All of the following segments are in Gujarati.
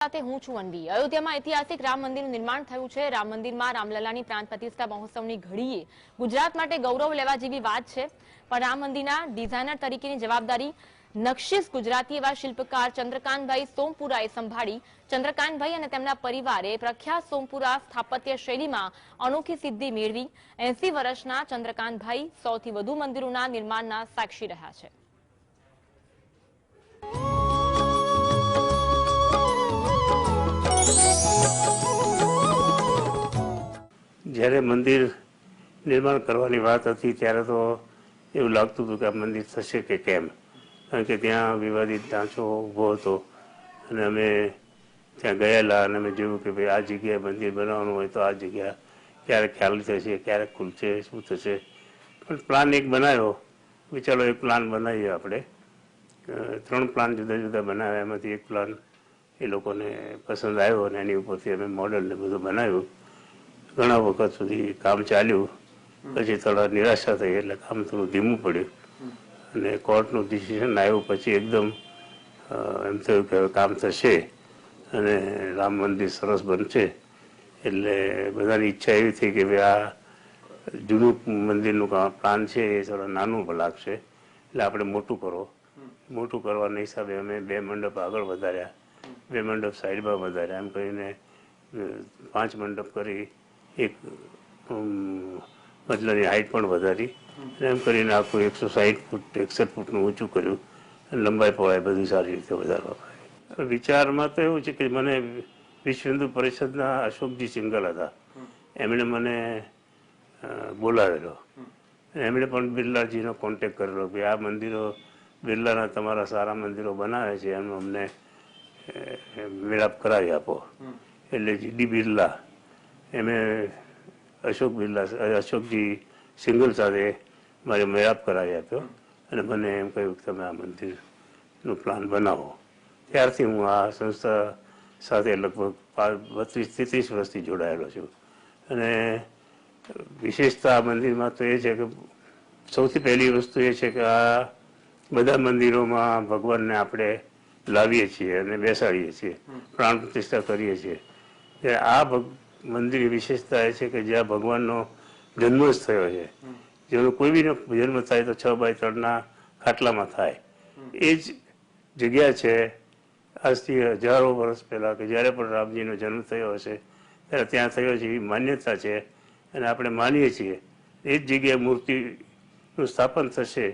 સાથે હું છું વનવી। અયોધ્યામાં ઐતિહાસિક રામ મંદિરનું નિર્માણ થયું છે। રામ મંદિરમાં રામલલાની પ્રાણ પ્રતિષ્ઠા મહોત્સવની ઘડીએ ગુજરાત માટે ગૌરવ લેવા જેવી વાત છે। પણ રામ મંદિરના ડિઝાઇનર તરીકેની જવાબદારી નકશીશ ગુજરાતી એવા શિલ્પકાર ચંદ્રકાંતભાઈ સોમપુરાએ સંભાળી। ચંદ્રકાંતભાઈ અને તેમના પરિવારે પ્રખ્યાત સોમપુરા સ્થાપત્ય શૈલીમાં અનોખી સિદ્ધિ મેળવી। 80 વર્ષના ચંદ્રકાંતભાઈ સૌથી વધુ મંદિરોના નિર્માણના સાક્ષી રહ્યા છે। જ્યારે મંદિર નિર્માણ કરવાની વાત હતી ત્યારે તો એવું લાગતું હતું કે આ મંદિર થશે કે કેમ, કારણ કે ત્યાં વિવાદિત ઢાંચો ઊભો હતો અને અમે ત્યાં ગયેલા અને અમે જોયું કે ભાઈ આ જગ્યાએ મંદિર બનાવવાનું હોય તો આ જગ્યા ક્યારેક ખ્યાલ થશે, ક્યારેક ખુલશે, શું થશે। પણ પ્લાન એક બનાવ્યો કે ચાલો એક પ્લાન બનાવીએ આપણે। 3 પ્લાન જુદા જુદા બનાવ્યા, એમાંથી એક પ્લાન એ લોકોને પસંદ આવ્યો અને એની ઉપરથી અમે મોડલને બધું બનાવ્યું। ઘણા વખત સુધી કામ ચાલ્યું, પછી થોડા નિરાશા થઈ એટલે કામ થોડું ધીમું પડ્યું અને કોર્ટનું ડિસિઝન આવ્યું પછી એકદમ એમ થયું કે કામ થશે અને રામ મંદિર સરસ બનશે। એટલે બધાની ઈચ્છા એવી થઈ કે ભાઈ આ જૂનું મંદિરનું પ્લાન છે એ થોડા નાનું લાગશે એટલે આપણે મોટું કરો। મોટું કરવાના હિસાબે અમે 2 મંડપ આગળ વધાર્યા, 2 મંડપ સાઈડમાં વધાર્યા, એમ કરીને 5 મંડપ કરી એક મજલાની હાઈટ પણ વધારી અને એમ કરીને આખું 160 ફૂટ 61 ફૂટનું ઊંચું કર્યું અને લંબાઈ પહોળાઈ બધું સારી રીતે વધારવામાં આવી। વિચારમાં તો એવું છે કે મને વિશ્વ હિન્દુ પરિષદના અશોકજી સિંઘલ હતા, એમણે મને બોલાવેલો। એમણે પણ બિરલાજીનો કોન્ટેક કરેલો કે આ મંદિરો બિરલાના તમારા સારા મંદિરો બનાવે છે એનો અમને મેળાપ કરાવી આપો। એટલે જી.ડી. બિરલા એમણે અશોકજી સિંઘલ સાથે મારે મેળાપ કરાવી આપ્યો અને મને એમ કહ્યું કે તમે આ મંદિરનું પ્લાન બનાવો। ત્યારથી હું આ સંસ્થા સાથે લગભગ 32-33 વર્ષથી જોડાયેલો છું અને વિશેષતા આ મંદિરમાં તો એ છે કે સૌથી પહેલી વસ્તુ એ છે કે આ બધા મંદિરોમાં ભગવાનને આપણે લાવીએ છીએ અને બેસાડીએ છીએ, પ્રાણ પ્રતિષ્ઠા કરીએ છીએ। આ મંદિરની વિશેષતા એ છે કે જ્યાં ભગવાનનો જન્મ જ થયો છે, જેનો કોઈ બીનો જન્મ થાય તો 6x3 ખાટલામાં થાય, એ જ જગ્યા છે। આજથી હજારો વર્ષ પહેલાં કે જ્યારે પણ રામજીનો જન્મ થયો હશે ત્યારે ત્યાં થયો છે એવી માન્યતા છે અને આપણે માનીએ છીએ। એ જ જગ્યાએ મૂર્તિનું સ્થાપન થશે।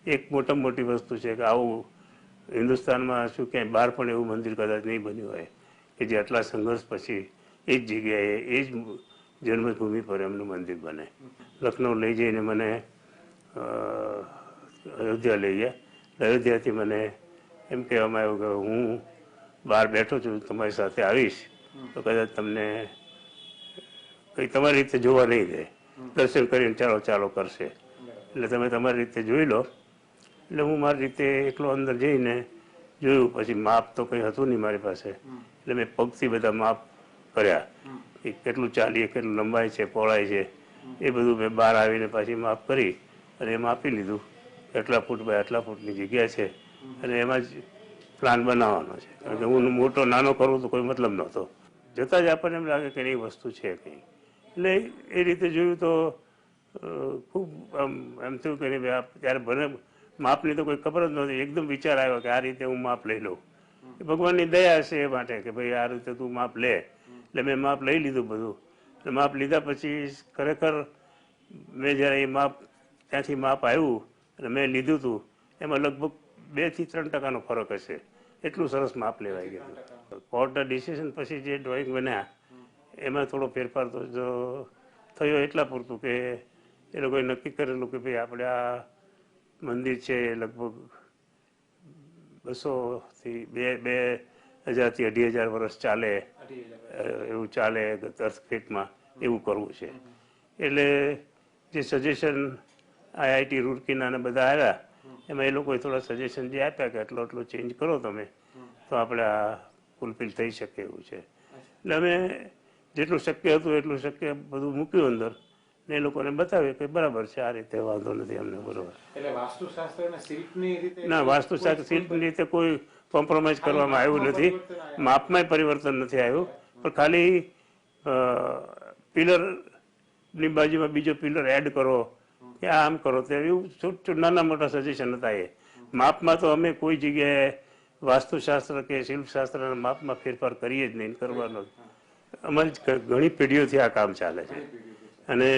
એક મોટામાં મોટી વસ્તુ છે કે આવું હિન્દુસ્તાનમાં શું ક્યાંય બહાર પણ એવું મંદિર કદાચ નહીં બન્યું હોય કે જે આટલા સંઘર્ષ પછી એ જ જગ્યાએ એ જ જન્મભૂમિ પર એમનું મંદિર બને। લખનઉ લઈ જઈને મને અયોધ્યા લઈ ગયા। અયોધ્યાથી મને એમ કહેવામાં આવ્યું કે હું બહાર બેઠો છું, તમારી સાથે આવીશ તો કદાચ તમને કંઈ તમારી રીતે જોવા નહીં દે, દર્શન કરીને ચાલો કરશે, એટલે તમે તમારી રીતે જોઈ લો। એટલે હું મારી રીતે એકલો અંદર જઈને જોયું, પછી માપ તો કંઈ હતું નહીં મારી પાસે, એટલે મેં પગથી બધા માપ કર્યા કે કેટલું ચાલીએ, કેટલું લંબાઈ છે, પહોળાઈ છે, એ બધું મેં બહાર આવીને પાછી માપ કરી અને એમાં આપી લીધું એટલા ફૂટ બાય આટલા ફૂટની જગ્યા છે અને એમાં જ પ્લાન બનાવવાનો છે, કારણ કે હું મોટો નાનો કરું તો કોઈ મતલબ નહોતો। જતાં જ આપણને એમ લાગે કે એ વસ્તુ છે કંઈ, એટલે એ રીતે જોયું તો ખૂબ એમ થયું કે ત્યારે ભલે માપની તો કોઈ ખબર જ નહોતી, એકદમ વિચાર આવ્યો કે આ રીતે હું માપ લઈ લઉં। ભગવાનની દયા હશે એ માટે કે ભાઈ આ રીતે તું માપ લે, એટલે મેં માપ લઈ લીધું બધું। માપ લીધા પછી ખરેખર મેં જ્યારે એ માપ ત્યાંથી માપ આવ્યું અને મેં લીધું હતું એમાં લગભગ 2 થી 3% ફરક હશે, એટલું સરસ માપ લેવાઈ ગયું। કોર્ટના ડિસિઝન પછી જે ડ્રોઈંગ બન્યા એમાં થોડો ફેરફાર તો થયો એટલા પૂરતું કે એ લોકોએ નક્કી કરેલું કે ભાઈ આપણે આ મંદિર છે એ લગભગ 200થી 2000થી 2500 વર્ષ ચાલે એવું ચાલે અર્થક્વેકમાં એવું કરવું છે। એટલે જે સજેશન IIT રૂરકીના ને બધા આવ્યા એમાં એ લોકોએ થોડા સજેશન જે આપ્યા કે આટલો ચેન્જ કરો તમે તો આપણે આ ફૂલફિલ થઈ શકે એવું છે। એટલે અમે જેટલું શક્ય હતું એટલું શક્ય બધું મૂક્યું અંદર ને એ લોકોને બતાવે કે બરાબર છે, આ રીતે વાંધો નથી અમને, બરોબર. એટલે વાસ્તુશાસ્ત્ર અને શિલ્પની રીતે ના, વાસ્તુશાસ્ત્ર શિલ્પની રીતે કોઈ કોમ્પ્રોમાઇઝ કરવામાં આવ્યું નથી, માપમાં પરિવર્તન નથી આવ્યું, પણ ખાલી પિલરની બાજુમાં બીજો પિલર એડ કરો કે આમ કરો, તો એવું નાના મોટા સજેશન હતા. એ માપમાં તો અમે કોઈ જગ્યાએ વાસ્તુશાસ્ત્ર કે શિલ્પશાસ્ત્રના માપમાં ફેરફાર કરીએ જ નહીં, કરવાનો. અમારી ઘણી પેઢીઓથી આ કામ ચાલે છે. અને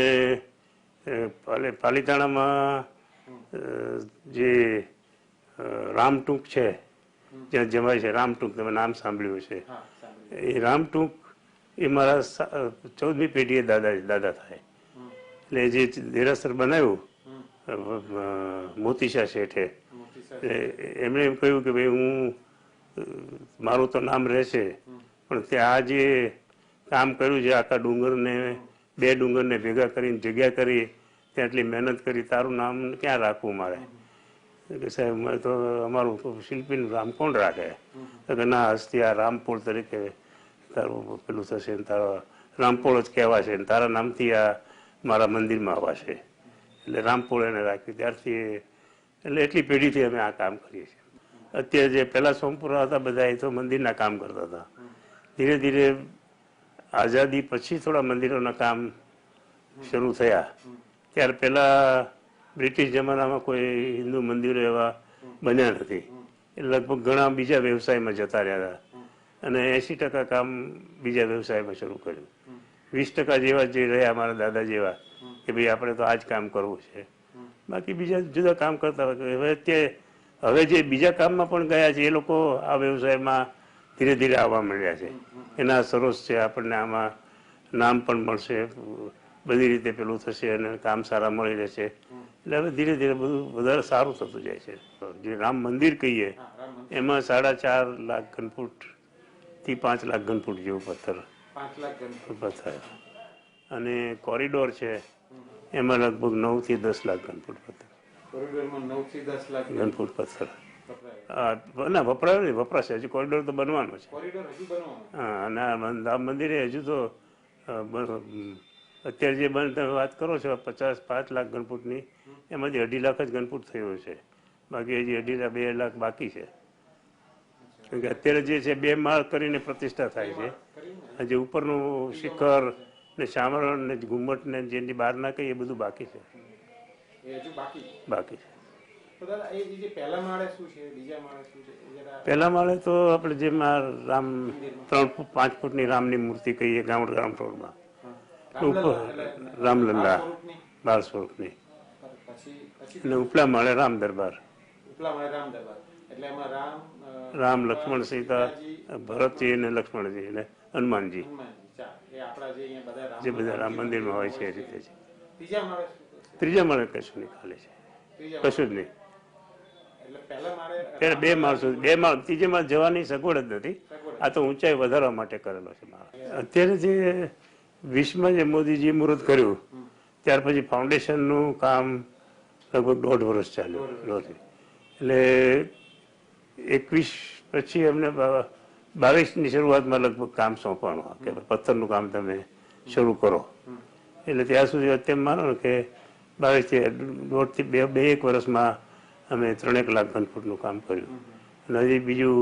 પાલીતાણામાં જે રામટૂંક છે, જ્યાં જમાય છે રામટૂંક, તમે નામ સાંભળ્યું છે. એ રામટૂંક એ મારા 14મી પેઢીએ દાદા થાય. એટલે જે દેરાસર બનાવ્યું મોતીશા શેઠે, એમણે એમ કહ્યું કે ભાઈ મારું તો નામ રહેશે, પણ ત્યાં આ જે કામ કર્યું છે, આખા ડુંગરને 2 ડુંગરને ભેગા કરીને જગ્યા કરી, ત્યાં એટલી મહેનત કરી, તારું નામ ક્યાં રાખવું મારે? કે સાહેબ મેં તો અમારું શિલ્પીનું નામ કોણ રાખે? તો કે ના, હસ્તી આ રામપોળ તરીકે તારું પેલું થશે, તારો રામપોળ જ કહેવાશે, તારા નામથી આ મારા મંદિરમાં આવાશે. એટલે રામપોળ એને રાખ્યું. ત્યારથી એટલે એટલી પેઢીથી અમે આ કામ કરીએ છીએ. અત્યારે જે પહેલાં સોમપુરા હતા બધા, એ તો મંદિરના કામ કરતા હતા. ધીરે ધીરે આઝાદી પછી થોડા મંદિરોના કામ શરૂ થયા. ત્યાર પહેલાં બ્રિટિશ જમાનામાં કોઈ હિન્દુ મંદિરો એવા બન્યા નથી, એટલે લગભગ ઘણા બીજા વ્યવસાયમાં જતા રહ્યા હતા, અને 80% કામ બીજા વ્યવસાયમાં શરૂ કર્યું. 20% જેવા જે રહ્યા અમારા દાદા જેવા કે ભાઈ આપણે તો આ જ કામ કરવું છે, બાકી બીજા જુદા કામ કરતા હોય. હવે જે બીજા કામમાં પણ ગયા છે, એ લોકો આ વ્યવસાયમાં ધીરે ધીરે આવવા માંડ્યા છે. એના સરોસ છે, આપણને આમાં નામ પણ મળશે, બધી રીતે પેલું થશે, અને કામ સારા મળી રહેશે. એટલે હવે ધીરે ધીરે બધું વધારે સારું થતું જાય છે. જે રામ મંદિર કહીએ એમાં 4.5 લાખ ઘનફૂટથી 5 લાખ ઘનફૂટ જેવું પથ્થર, અને કોરિડોર છે એમાં લગભગ 9 થી 10 લાખ ઘનફૂટ પથ્થર. કોરિડોરમાં 9 થી 10 લાખ ઘનફૂટ પથ્થર ના વપરાય નહીં, વપરાશે. હજુ કોરિડોર તો બનવાનો છે. હા, અને આ મંદિરે હજુ તો અત્યારે જે તમે વાત કરો છો 5 લાખ ઘનફૂટની, એમાંથી 2.5 લાખ જ ઘનફૂટ થયો છે, બાકી હજી 2 લાખ બાકી છે. કારણ કે અત્યારે જે છે 2 માળ કરીને પ્રતિષ્ઠા થાય છે. હજી ઉપરનું શિખર ને શામરણ ને ઘુમ્મટ ને જેની બહાર ના કહીએ એ બધું બાકી છે. બાકી છે. પહેલા માળે તો આપણે જેમાં રામ 3-5 ફૂટની રામની મૂર્તિ કહીએ, ગ્રાઉન્ડ ફ્લોરમાં ઉપર રામલલ્લા 12 સ્વરૂપની, અને ઉપલા માળે રામ દરબાર, રામ લક્ષ્મણ સીતા, ભરતજી અને લક્ષ્મણજી અને હનુમાનજી, જે બધા રામ મંદિરમાં હોય છે એ રીતે છે. ત્રીજા માળે કશું નહીં, ખાલી છે, કશું જ નહીં. ત્યારે 2 માળ સુધી, 2 માળ, ત્રીજે માળ જવાની સગવડ જ નથી. આ તો ઊંચાઈ વધારવા માટે કરેલો છે માળ. અત્યારે જે 20માં જે મોદીજી મુહૂર્ત કર્યું, ત્યાર પછી ફાઉન્ડેશનનું કામ લગભગ 1.5 વર્ષ ચાલ્યું. એટલે 21 પછી અમને 22ની શરૂઆતમાં લગભગ કામ સોંપવાનું કે પથ્થરનું કામ તમે શરૂ કરો. એટલે ત્યાં સુધી અત્યારે માનો કે 22 થી 2-1 વર્ષમાં અમે 3 લાખ ઘનફૂટનું કામ કર્યું, અને હજી બીજું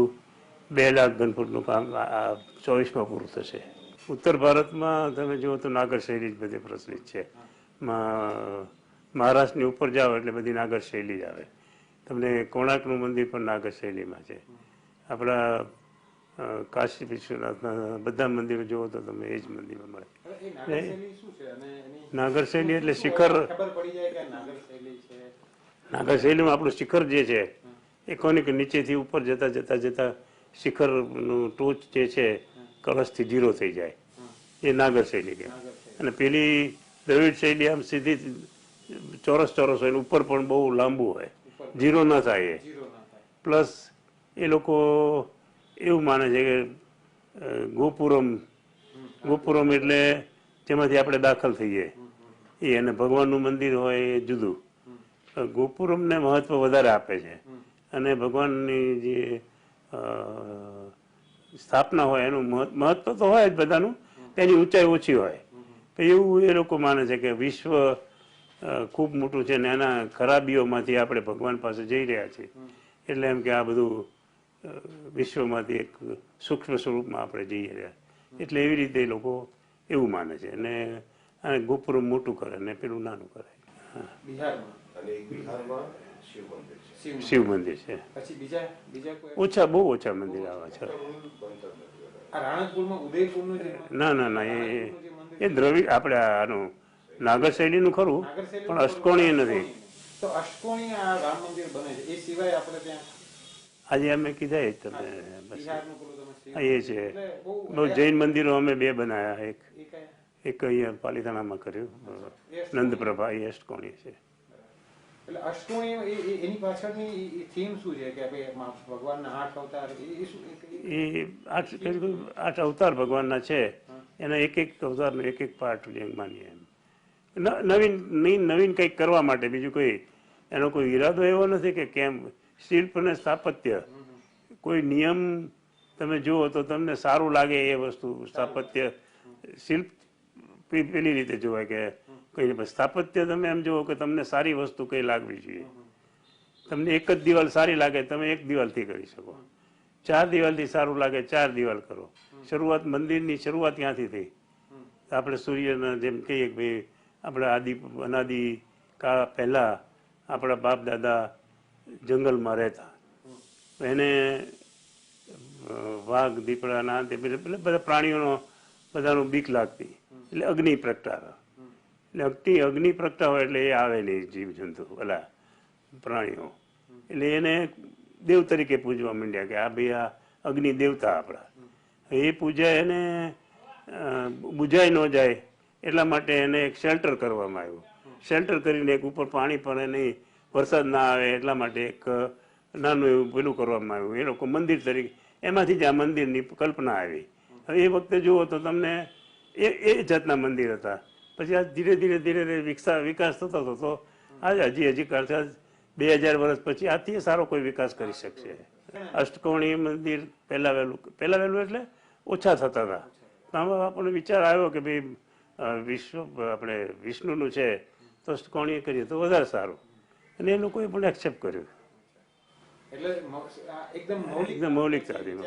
2 લાખ ઘનફૂટનું કામ આ 24માં પૂરું થશે. ઉત્તર ભારતમાં તમે જુઓ તો નાગર શૈલી જ બધે પ્રચલિત છે. મહારાષ્ટ્રની ઉપર જાઓ એટલે બધી નાગર શૈલી જ આવે. તમને કોણાર્કનું મંદિર પણ નાગર શૈલીમાં છે. આપણા કાશી વિશ્વનાથના બધા મંદિરો જુઓ તો તમે એ જ મંદિરમાં મળે. નાગર શૈલી એટલે શિખર. નાગર શૈલીમાં આપણું શિખર જે છે એ કોને કે નીચેથી ઉપર જતા જતા જતા શિખરનું ટોચ જે છે કળશથી 0 થઈ જાય, એ નાગર શૈલી કહેવાય. અને પેલી દ્રવિડ શૈલી આમ સીધી ચોરસ હોય, ઉપર પણ બહુ લાંબુ હોય, 0 ન થાય એ. પ્લસ એ લોકો એવું માને છે કે ગોપુરમ એટલે જેમાંથી આપણે દાખલ થઈએ એ, અને ભગવાનનું મંદિર હોય એ જુદું. ગોપુરમને મહત્વ વધારે આપે છે, અને ભગવાનની જે સ્થાપના હોય એનું મહત્વ તો હોય જ બધાનું, તેની ઊંચાઈ ઓછી હોય. તો એવું એ લોકો માને છે કે વિશ્વ ખૂબ મોટું છે ને એના ખરાબીઓમાંથી આપણે ભગવાન પાસે જઈ રહ્યા છીએ, એટલે એમ કે આ બધું વિશ્વમાંથી એક સૂક્ષ્મ સ્વરૂપમાં આપણે જઈ રહ્યા, એટલે એવી રીતે એ લોકો એવું માને છે અને આ ગોપુર મોટું કરે ને પેલું નાનું કરે. બિહારમાં અને એક બિહારમાં શિવ મંદિર છે. શિવ મંદિર છે. પછી બીજા કોઈ ઓછા, બહુ ઓછા મંદિર આવા છે. બનતર નથી. આ રાણકપુરમાં ઉદયપુરનું જે ના એ દ્રવિડ આપણે આનું નાગર શૈલીનું ખરું, નાગર શૈલી પણ અષ્ટકોણીય નથી. તો અષ્ટકોણી આ રામ મંદિર બને છે. એ સિવાય આપણે ત્યાં આજે અમે કીધા એ જ તમને બસ. બિહારનું પેલું તમે શિવ હા, એ છે. એટલે બહુ બહુ જૈન મંદિરો અમે બે બનાવ્યા. એ કયા? એક અહીંયા પાલિતાણામાં કર્યું, નંદપ્રભા, એ અષ્ટકોણીય છે. એટલે અષ્ટકોણી એની પાછળની થીમ શું છે કે ભાઈ ભગવાનના 8 અવતાર એ શું એ આઠ અવતાર ભગવાનના છે, એના એક એક અવતારનો એક એક પાર્ટ માનીએ એમ. નવીન કંઈક કરવા માટે, બીજું કોઈ એનો કોઈ ઈરાદો એવો નથી કે કેમ. શિલ્પ અને સ્થાપત્ય કોઈ નિયમ તમે જુઓ તો તમને સારું લાગે એ વસ્તુ સ્થાપત્ય. શિલ્પ પેલી રીતે જોવાય કે કઈ સ્થાપત્ય તમે એમ જુઓ કે તમને સારી વસ્તુ કઈ લાગવી જોઈએ. તમને એક જ દિવાલ સારી લાગે તમે એક દિવાલથી કરી શકો, 4 દિવાલથી સારું લાગે 4 દિવાલ કરો. શરૂઆત મંદિરની શરૂઆત ત્યાંથી થઈ. આપણે સૂર્યના જેમ કહીએ કે ભાઈ આપણે અનાદિ કાળ પહેલા આપણા બાપ દાદા જંગલમાં રહેતા, એને વાઘ દીપડા ના એટલે બધા પ્રાણીઓનો બધાનું બીક લાગતી, એટલે અગ્નિ પ્રગટાવે. એટલે અગ્નિ પ્રગટાવે એટલે એ આવે નહીં જીવજંતુ ઓલા પ્રાણીઓ, એટલે એને દેવ તરીકે પૂજવા માંડ્યા કે આ ભાઈ આ અગ્નિ દેવતા આપણા. એ પૂજા એને બુજાઈ ન જાય એટલા માટે એને એક શેલ્ટર કરવામાં આવ્યું. શેલ્ટર કરીને એક ઉપર પાણી પડે નહીં, વરસાદ ના આવે એટલા માટે એક નાનું એવું પેલું કરવામાં આવ્યું. એ લોકો મંદિર તરીકે, એમાંથી જ આ મંદિરની કલ્પના આવી. હવે એ વખતે જુઓ તો તમને એ જાતના મંદિર હતા. પછી આ ધીરે ધીરે વિકાસ થતો હતો. આજે હજી 2000 વર્ષ પછી આથી સારો કોઈ વિકાસ કરી શકશે. અષ્ટકોણીય મંદિર પહેલા વહેલું એટલે ઓછા થતા હતા. આમાં આપણને વિચાર આવ્યો કે ભાઈ આપણે વિષ્ણુનું છે તો અષ્ટકોણીય કરીએ તો વધારે સારું, અને એ લોકોએ પણ એક્સેપ્ટ કર્યું. એટલે એકદમ મૌલિકતાથી.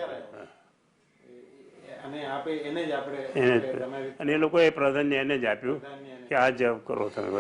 અને આપણે એને જ આપણે અને એ લોકોએ પ્રાધાન્ય એને જ આપ્યું કે આ જ કરો તમે.